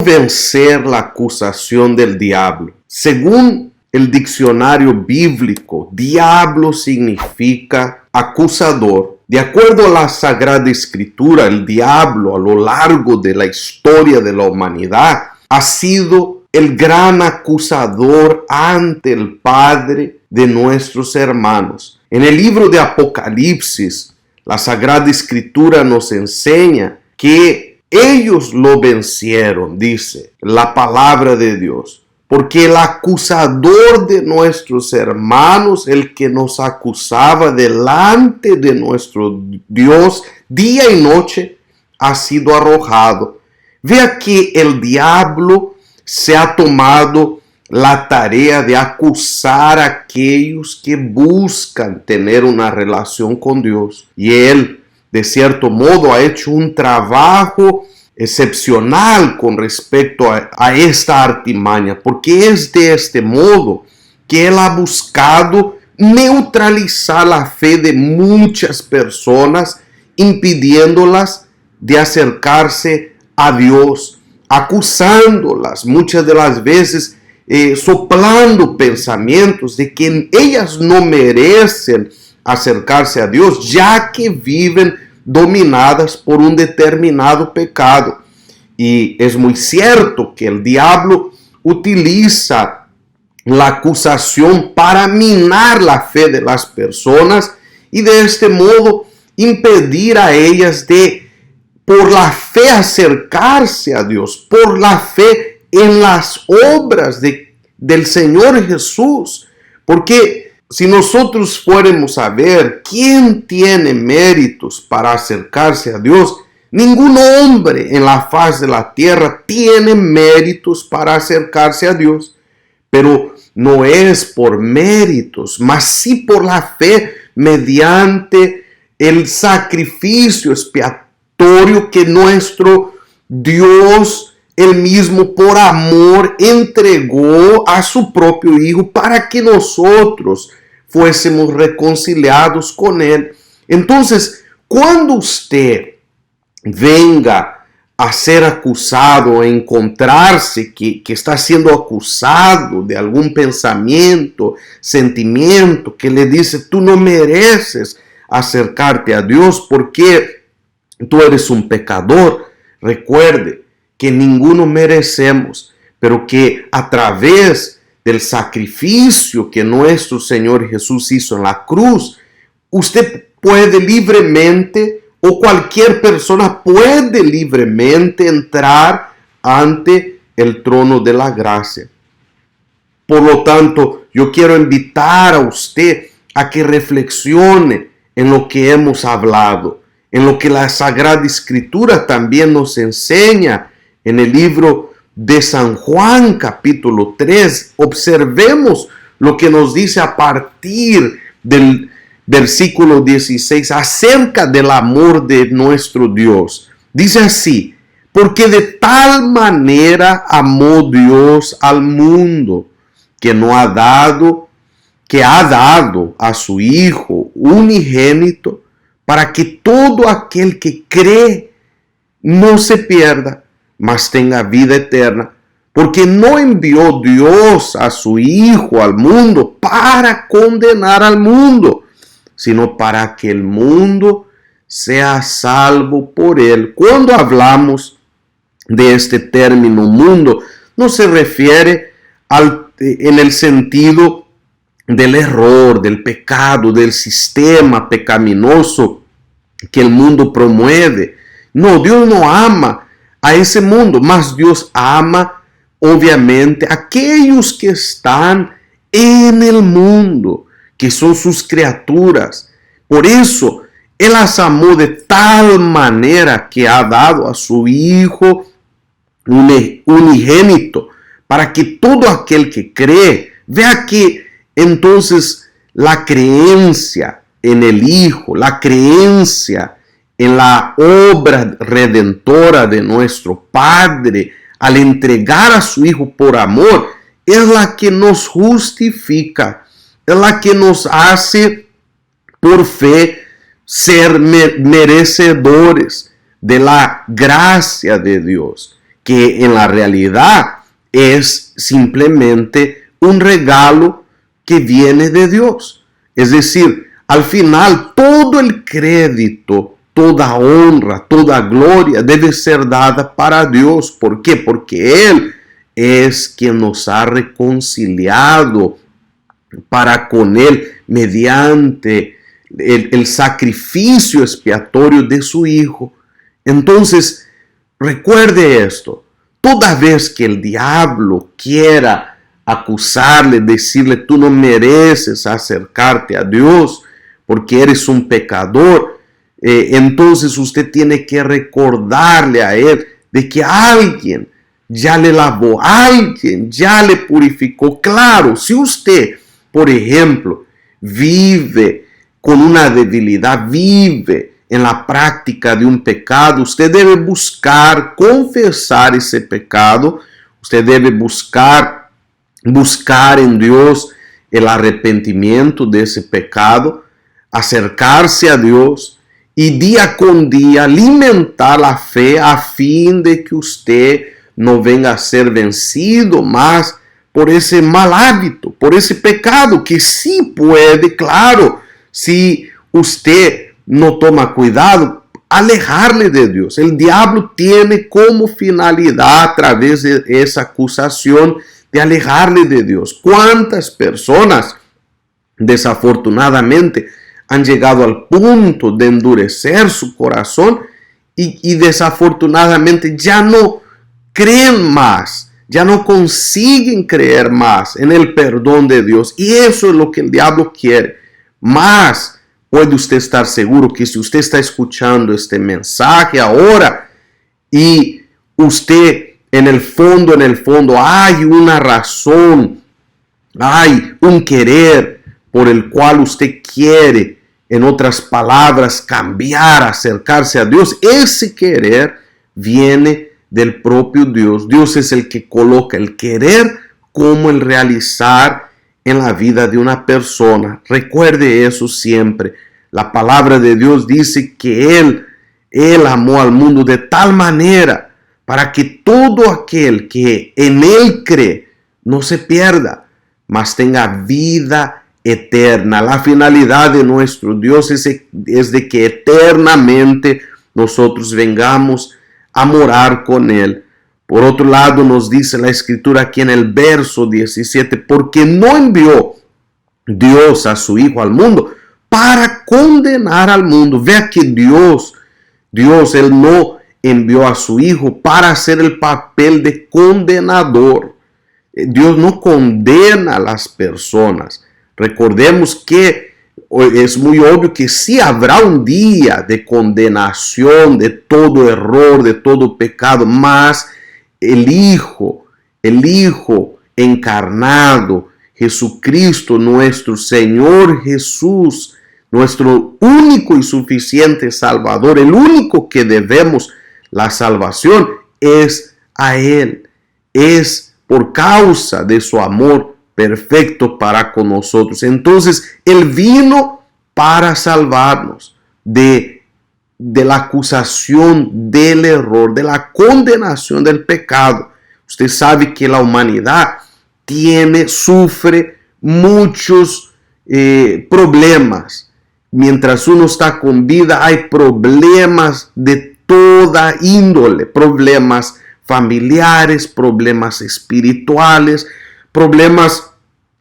vencer la acusación del diablo? Según el diccionario bíblico, diablo significa acusador. De acuerdo a la Sagrada Escritura, el diablo a lo largo de la historia de la humanidad ha sido el gran acusador ante el Padre de nuestros hermanos. En el libro de Apocalipsis, la Sagrada Escritura nos enseña que ellos lo vencieron, dice la palabra de Dios, porque el acusador de nuestros hermanos, el que nos acusaba delante de nuestro Dios día y noche, ha sido arrojado. Vea que el diablo se ha tomado la tarea de acusar a aquellos que buscan tener una relación con Dios. Y él, de cierto modo, ha hecho un trabajo excepcional con respecto a esta artimaña, porque es de este modo que él ha buscado neutralizar la fe de muchas personas, impidiéndolas de acercarse a Dios, acusándolas muchas de las veces, soplando pensamientos de que ellas no merecen acercarse a Dios, ya que viven dominadas por un determinado pecado. Y es muy cierto que el diablo utiliza la acusación para minar la fe de las personas y de este modo impedir a ellas de, por la fe, acercarse a Dios, por la fe en las obras del Señor Jesús. Porque si nosotros fuéramos a ver quién tiene méritos para acercarse a Dios, ningún hombre en la faz de la tierra tiene méritos para acercarse a Dios. Pero no es por méritos, mas sí por la fe mediante el sacrificio expiatorio que nuestro Dios, él mismo por amor, entregó a su propio Hijo para que nosotros fuésemos reconciliados con Él. Entonces, cuando usted venga a ser acusado, a encontrarse que está siendo acusado de algún pensamiento, sentimiento que le dice, tú no mereces acercarte a Dios porque tú eres un pecador, recuerde que ninguno merecemos, pero que a través del sacrificio que nuestro Señor Jesús hizo en la cruz, usted puede libremente, o cualquier persona puede libremente entrar ante el trono de la gracia. Por lo tanto, yo quiero invitar a usted a que reflexione en lo que hemos hablado, en lo que la Sagrada Escritura también nos enseña en el libro de San Juan, capítulo 3. Observemos lo que nos dice a partir del versículo 16 acerca del amor de nuestro Dios. Dice así: porque de tal manera amó Dios al mundo, que ha dado a su Hijo unigénito, para que todo aquel que cree no se pierda, mas tenga vida eterna. Porque no envió Dios a su Hijo al mundo para condenar al mundo, sino para que el mundo sea salvo por él. Cuando hablamos de este término mundo, no se refiere en el sentido del error, del pecado, del sistema pecaminoso que el mundo promueve. No, Dios no ama a ese mundo, mas Dios ama, obviamente, a aquellos que están en el mundo, que son sus criaturas. Por eso, Él las amó de tal manera que ha dado a su Hijo unigénito, para que todo aquel que cree, vea que entonces la creencia en el Hijo, la creencia en la obra redentora de nuestro Padre, al entregar a su Hijo por amor, es la que nos justifica, es la que nos hace por fe ser merecedores de la gracia de Dios. que en la realidad es simplemente un regalo que viene de Dios. Es decir, al final todo el crédito, toda honra, toda gloria debe ser dada para Dios. ¿Por qué? Porque Él es quien nos ha reconciliado para con Él mediante el sacrificio expiatorio de su Hijo. Entonces, recuerde esto. Toda vez que el diablo quiera acusarle, decirle, tú no mereces acercarte a Dios porque eres un pecador, entonces usted tiene que recordarle a él de que alguien ya le lavó, alguien ya le purificó. Claro, si usted, por ejemplo, vive con una debilidad, vive en la práctica de un pecado, usted debe buscar confesar ese pecado, usted debe buscar en Dios el arrepentimiento de ese pecado, acercarse a Dios y día con día alimentar la fe a fin de que usted no venga a ser vencido más por ese mal hábito, por ese pecado que sí puede, claro, si usted no toma cuidado, alejarle de Dios. El diablo tiene como finalidad a través de esa acusación de alejarle de Dios. ¿Cuántas personas desafortunadamente han llegado al punto de endurecer su corazón y desafortunadamente ya no creen más, ya no consiguen creer más en el perdón de Dios? Y eso es lo que el diablo quiere. Más puede usted estar seguro que si usted está escuchando este mensaje ahora y usted en el fondo hay una razón, hay un querer por el cual usted quiere, en otras palabras, cambiar, acercarse a Dios, ese querer viene del propio Dios. Dios es el que coloca el querer como el realizar en la vida de una persona. Recuerde eso siempre. La palabra de Dios dice que Él amó al mundo de tal manera para que todo aquel que en Él cree no se pierda, mas tenga vida eterna. La finalidad de nuestro Dios es de que eternamente nosotros vengamos a morar con Él. Por otro lado, nos dice la Escritura aquí en el verso 17, porque no envió Dios a su Hijo al mundo para condenar al mundo. Vea que Dios, Él no envió a su Hijo para hacer el papel de condenador. Dios no condena a las personas. Recordemos que es muy obvio que sí habrá un día de condenación de todo error, de todo pecado, mas el Hijo encarnado, Jesucristo, nuestro Señor Jesús, nuestro único y suficiente Salvador, el único que debemos la salvación, es a Él. Es por causa de su amor perfecto para con nosotros. Entonces, Él vino para salvarnos de la acusación del error, de la condenación del pecado. Usted sabe que la humanidad sufre muchos problemas. Mientras uno está con vida, hay problemas de toda índole, problemas familiares, problemas espirituales, problemas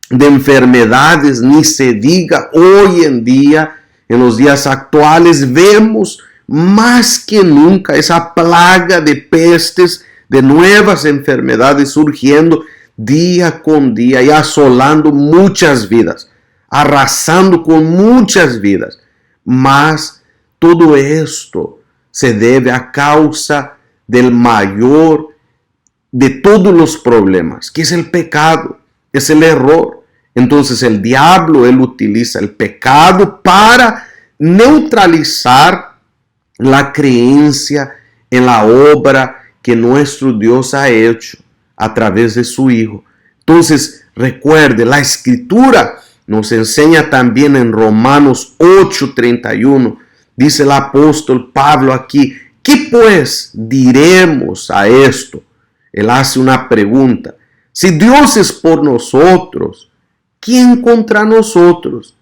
de enfermedades, ni se diga. Hoy en día, en los días actuales, vemos más que nunca esa plaga de pestes, de nuevas enfermedades surgiendo día con día y asolando muchas vidas, arrasando con muchas vidas. Mas todo esto se debe a causa del mayor de todos los problemas, que es el pecado, es el error. Entonces el diablo, él utiliza el pecado para neutralizar la creencia en la obra que nuestro Dios ha hecho a través de su Hijo. Entonces, recuerde, la Escritura nos enseña también en Romanos 8:31, dice el apóstol Pablo aquí, ¿qué pues diremos a esto? Él hace una pregunta. Si Dios es por nosotros, ¿quién contra nosotros?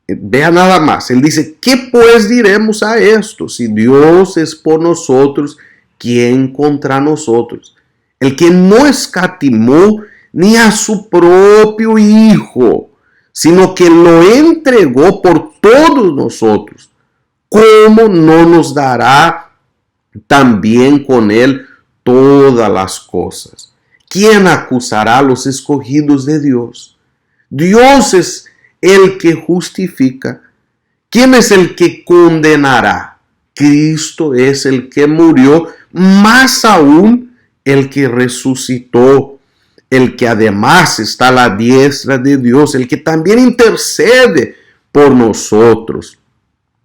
Vea nada más. Él dice, ¿qué pues diremos a esto? Si Dios es por nosotros, ¿quién contra nosotros? El que no escatimó ni a su propio Hijo, sino que lo entregó por todos nosotros, ¿cómo no nos dará también con él todas las cosas? ¿Quién acusará a los escogidos de Dios? Dios es el que justifica. ¿Quién es el que condenará? Cristo es el que murió, más aún el que resucitó, el que además está a la diestra de Dios, el que también intercede por nosotros.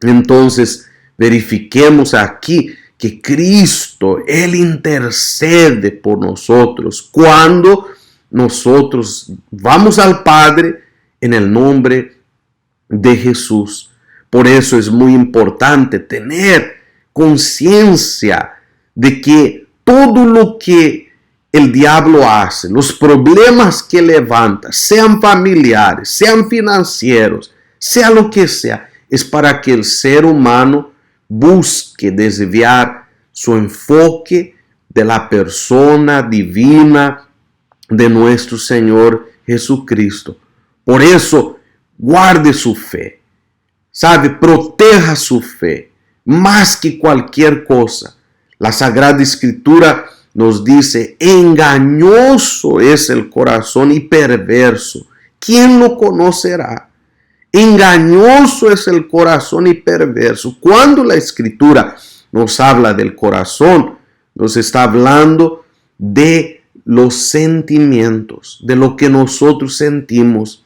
Entonces, verifiquemos aquí que Cristo, Él intercede por nosotros cuando nosotros vamos al Padre en el nombre de Jesús. Por eso es muy importante tener conciencia de que todo lo que el diablo hace, los problemas que levanta, sean familiares, sean financieros, sea lo que sea, es para que el ser humano busque desviar su enfoque de la persona divina de nuestro Señor Jesucristo. Por eso, guarde su fe, ¿sabe? Proteja su fe más que cualquier cosa. La Sagrada Escritura nos dice, engañoso es el corazón y perverso. ¿Quién lo conocerá? Engañoso es el corazón y perverso. Cuando la Escritura nos habla del corazón, nos está hablando de los sentimientos, de lo que nosotros sentimos.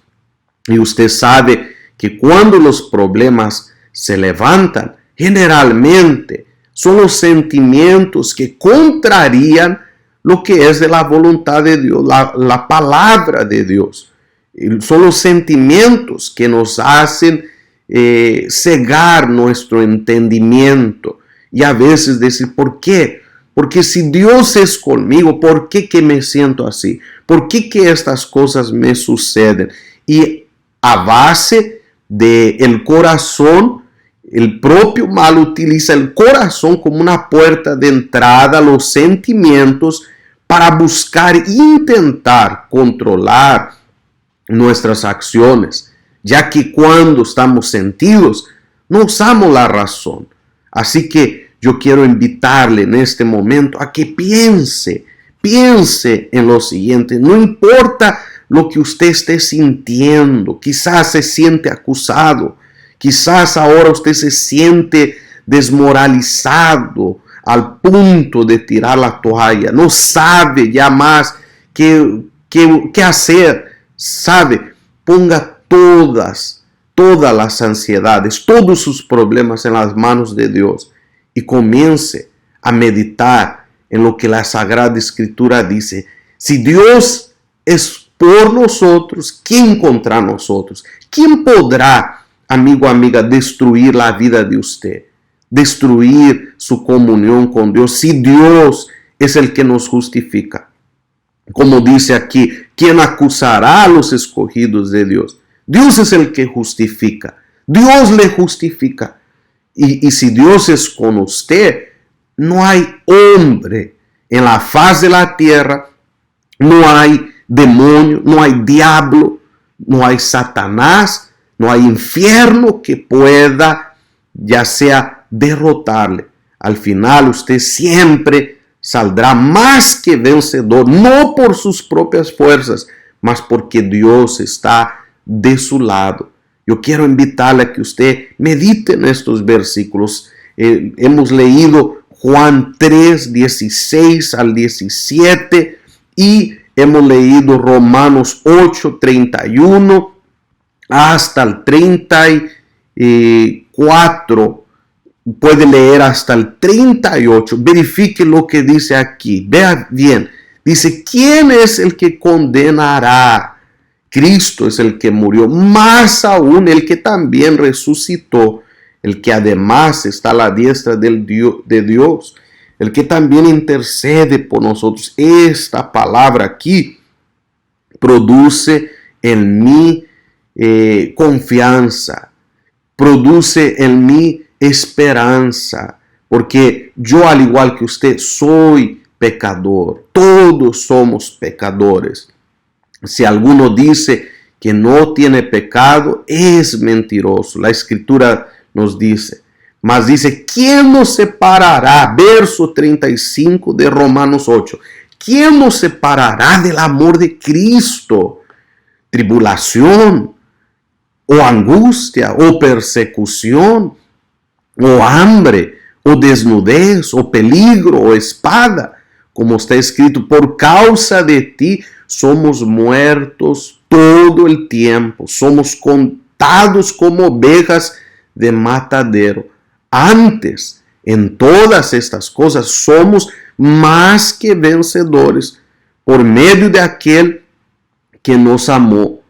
Y usted sabe que cuando los problemas se levantan, generalmente son los sentimientos que contrarían lo que es de la voluntad de Dios, la palabra de Dios. Son los sentimientos que nos hacen cegar nuestro entendimiento y a veces decir, ¿por qué? Porque si Dios es conmigo, ¿por qué que me siento así? ¿Por qué que estas cosas me suceden? Y a base del corazón, el propio mal utiliza el corazón como una puerta de entrada a los sentimientos para buscar e intentar controlar nuestras acciones, ya que cuando estamos sentidos no usamos la razón. Así que yo quiero invitarle en este momento a que piense en lo siguiente. No importa lo que usted esté sintiendo, quizás se siente acusado, quizás ahora usted se siente desmoralizado al punto de tirar la toalla, no sabe ya más qué hacer, sabe, ponga todas las ansiedades, todos sus problemas en las manos de Dios y comience a meditar en lo que la Sagrada Escritura dice. Si Dios es por nosotros, ¿quién contra nosotros? ¿Quién podrá, amigo, amiga, destruir la vida de usted? Destruir su comunión con Dios, si Dios es el que nos justifica. Como dice aquí, ¿quién acusará a los escogidos de Dios? Dios es el que justifica. Dios le justifica. Y si Dios es con usted, no hay hombre en la faz de la tierra, no hay demonio, no hay diablo, no hay Satanás, no hay infierno que pueda ya sea derrotarle. Al final usted siempre saldrá más que vencedor, no por sus propias fuerzas, mas porque Dios está de su lado. Yo quiero invitarle a que usted medite en estos versículos. Hemos leído Juan 3, 16 al 17 y hemos leído Romanos 8, 31 hasta el 34. Puede leer hasta el 38. Verifique lo que dice aquí. Vea bien. Dice, ¿quién es el que condenará? Cristo es el que murió, más aún el que también resucitó, el que además está a la diestra de Dios. el que también intercede por nosotros. Esta palabra aquí produce en mí confianza, produce en mí esperanza, porque yo, al igual que usted, soy pecador. Todos somos pecadores. Si alguno dice que no tiene pecado, es mentiroso. La Escritura nos dice, mas dice, ¿quién nos separará? Verso 35 de Romanos 8. ¿Quién nos separará del amor de Cristo? Tribulación, o angustia, o persecución, o hambre, o desnudez, o peligro, o espada. Como está escrito, por causa de ti somos muertos todo el tiempo, somos contados como ovejas de matadero. Antes, en todas estas cosas, somos más que vencedores por medio de aquel que nos amó,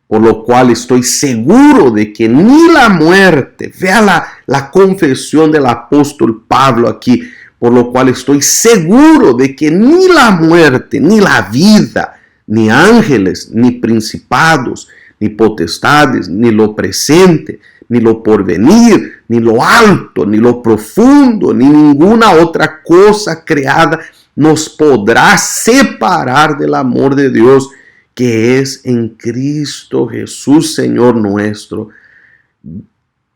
por lo cual estoy seguro de que ni la muerte, vea la confesión del apóstol Pablo aquí, por lo cual estoy seguro de que ni la muerte, ni la vida, ni ángeles, ni principados, ni potestades, ni lo presente, ni lo porvenir, ni lo alto, ni lo profundo, ni ninguna otra cosa creada nos podrá separar del amor de Dios que es en Cristo Jesús, Señor nuestro.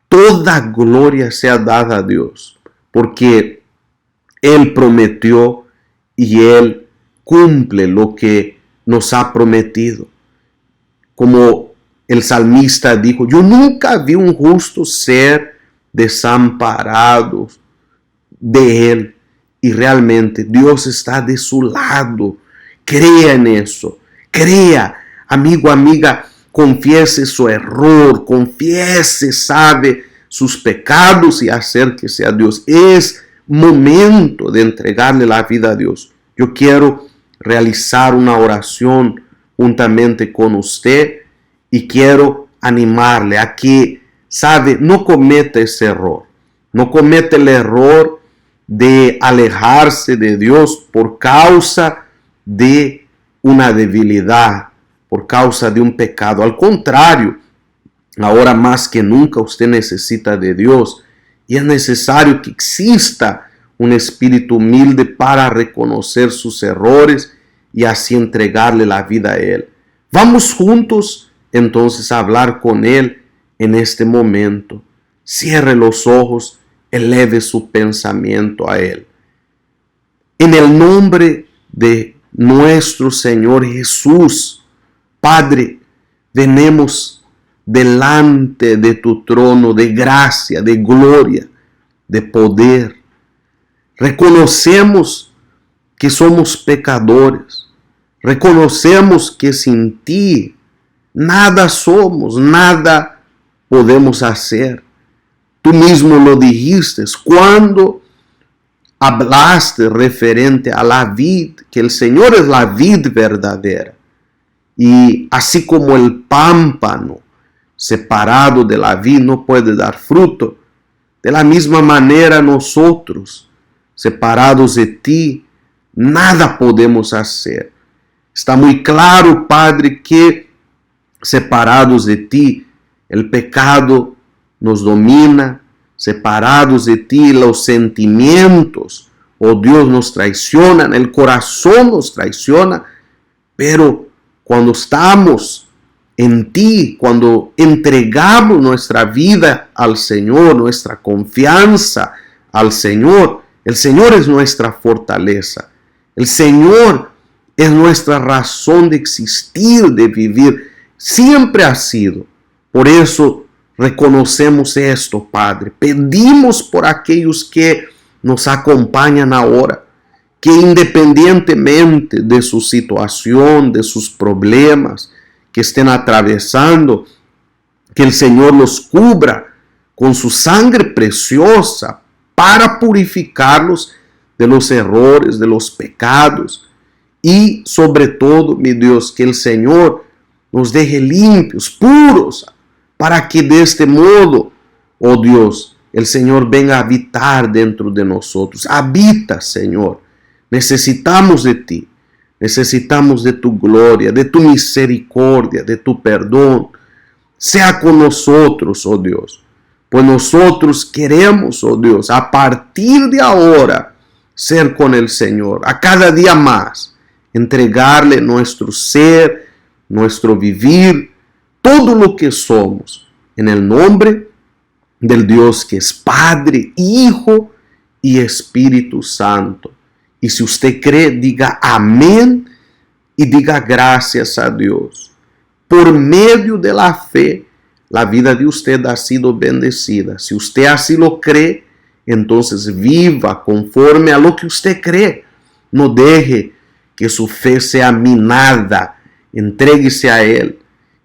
Toda gloria sea dada a Dios, porque Él prometió y Él cumple lo que nos ha prometido. Como el salmista dijo, yo nunca vi un justo ser desamparado de Él. Y realmente Dios está de su lado. Crea en eso. Crea, amigo, amiga, confiese su error, confiese, sabe sus pecados y acérquese a Dios. Es momento de entregarle la vida a Dios. Yo quiero realizar una oración juntamente con usted y quiero animarle a que, sabe, no cometa ese error. No cometa el error de alejarse de Dios por causa de una debilidad, por causa de un pecado. Al contrario, ahora más que nunca usted necesita de Dios y es necesario que exista un espíritu humilde para reconocer sus errores y así entregarle la vida a Él. Vamos juntos entonces a hablar con Él en este momento. Cierre los ojos, eleve su pensamiento a Él. En el nombre de nuestro Señor Jesús, Padre, venimos delante de tu trono de gracia, de gloria, de poder. Reconocemos que somos pecadores. Reconocemos que sin ti nada somos, nada podemos hacer. Tú mismo lo dijiste cuando hablaste referente a la vid, que el Señor es la vid verdadera. Y así como el pámpano separado de la vid no puede dar fruto, de la misma manera nosotros, separados de ti, nada podemos hacer. Está muy claro, Padre, que separados de ti, el pecado nos domina. Separados de ti, los sentimientos, oh Dios, nos traicionan, el corazón nos traiciona. Pero cuando estamos en ti, cuando entregamos nuestra vida al Señor, nuestra confianza al Señor, el Señor es nuestra fortaleza. El Señor es nuestra razón de existir, de vivir. Siempre ha sido. Por eso reconocemos esto, Padre. Pedimos por aquellos que nos acompañan ahora, que independientemente de su situación, de sus problemas que estén atravesando, que el Señor los cubra con su sangre preciosa para purificarlos de los errores, de los pecados. Y sobre todo, mi Dios, que el Señor nos deje limpios, puros, para que de este modo, oh Dios, el Señor venga a habitar dentro de nosotros. Habita, Señor. Necesitamos de ti. Necesitamos de tu gloria, de tu misericordia, de tu perdón. Sea con nosotros, oh Dios. Pues nosotros queremos, oh Dios, a partir de ahora, ser con el Señor. A cada día más, entregarle nuestro ser, nuestro vivir, todo lo que somos, en el nombre del Dios que es Padre, Hijo y Espíritu Santo. Y si usted cree, diga amén y diga gracias a Dios. Por medio de la fe, la vida de usted ha sido bendecida. Si usted así lo cree, entonces viva conforme a lo que usted cree. No deje que su fe sea minada. Entréguese a Él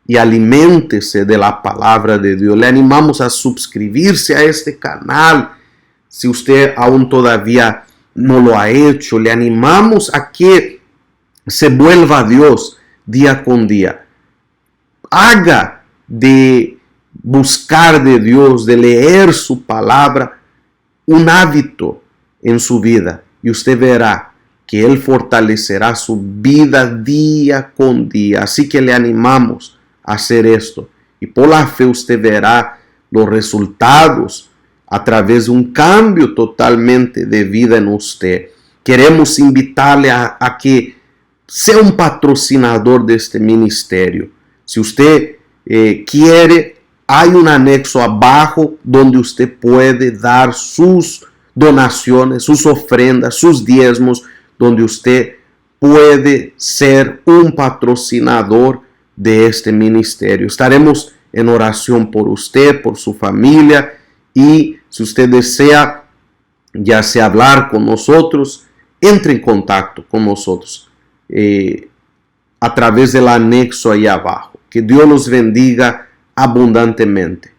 y aliméntese de la palabra de Dios. Le animamos a suscribirse a este canal. Si usted aún todavía no lo ha hecho, le animamos a que se vuelva a Dios día con día. Haga de buscar de Dios, de leer su palabra, un hábito en su vida. Y usted verá que Él fortalecerá su vida día con día. Así que le animamos a hacer esto. Y por la fe usted verá los resultados a través de un cambio totalmente de vida en usted. Queremos invitarle a que sea un patrocinador de este ministerio. Si usted quiere, hay un anexo abajo donde usted puede dar sus donaciones, sus ofrendas, sus diezmos, donde usted puede ser un patrocinador de este ministerio. Estaremos en oración por usted, por su familia, y si usted desea ya sea hablar con nosotros, entre en contacto con nosotros a través del anexo ahí abajo. Que Dios los bendiga abundantemente.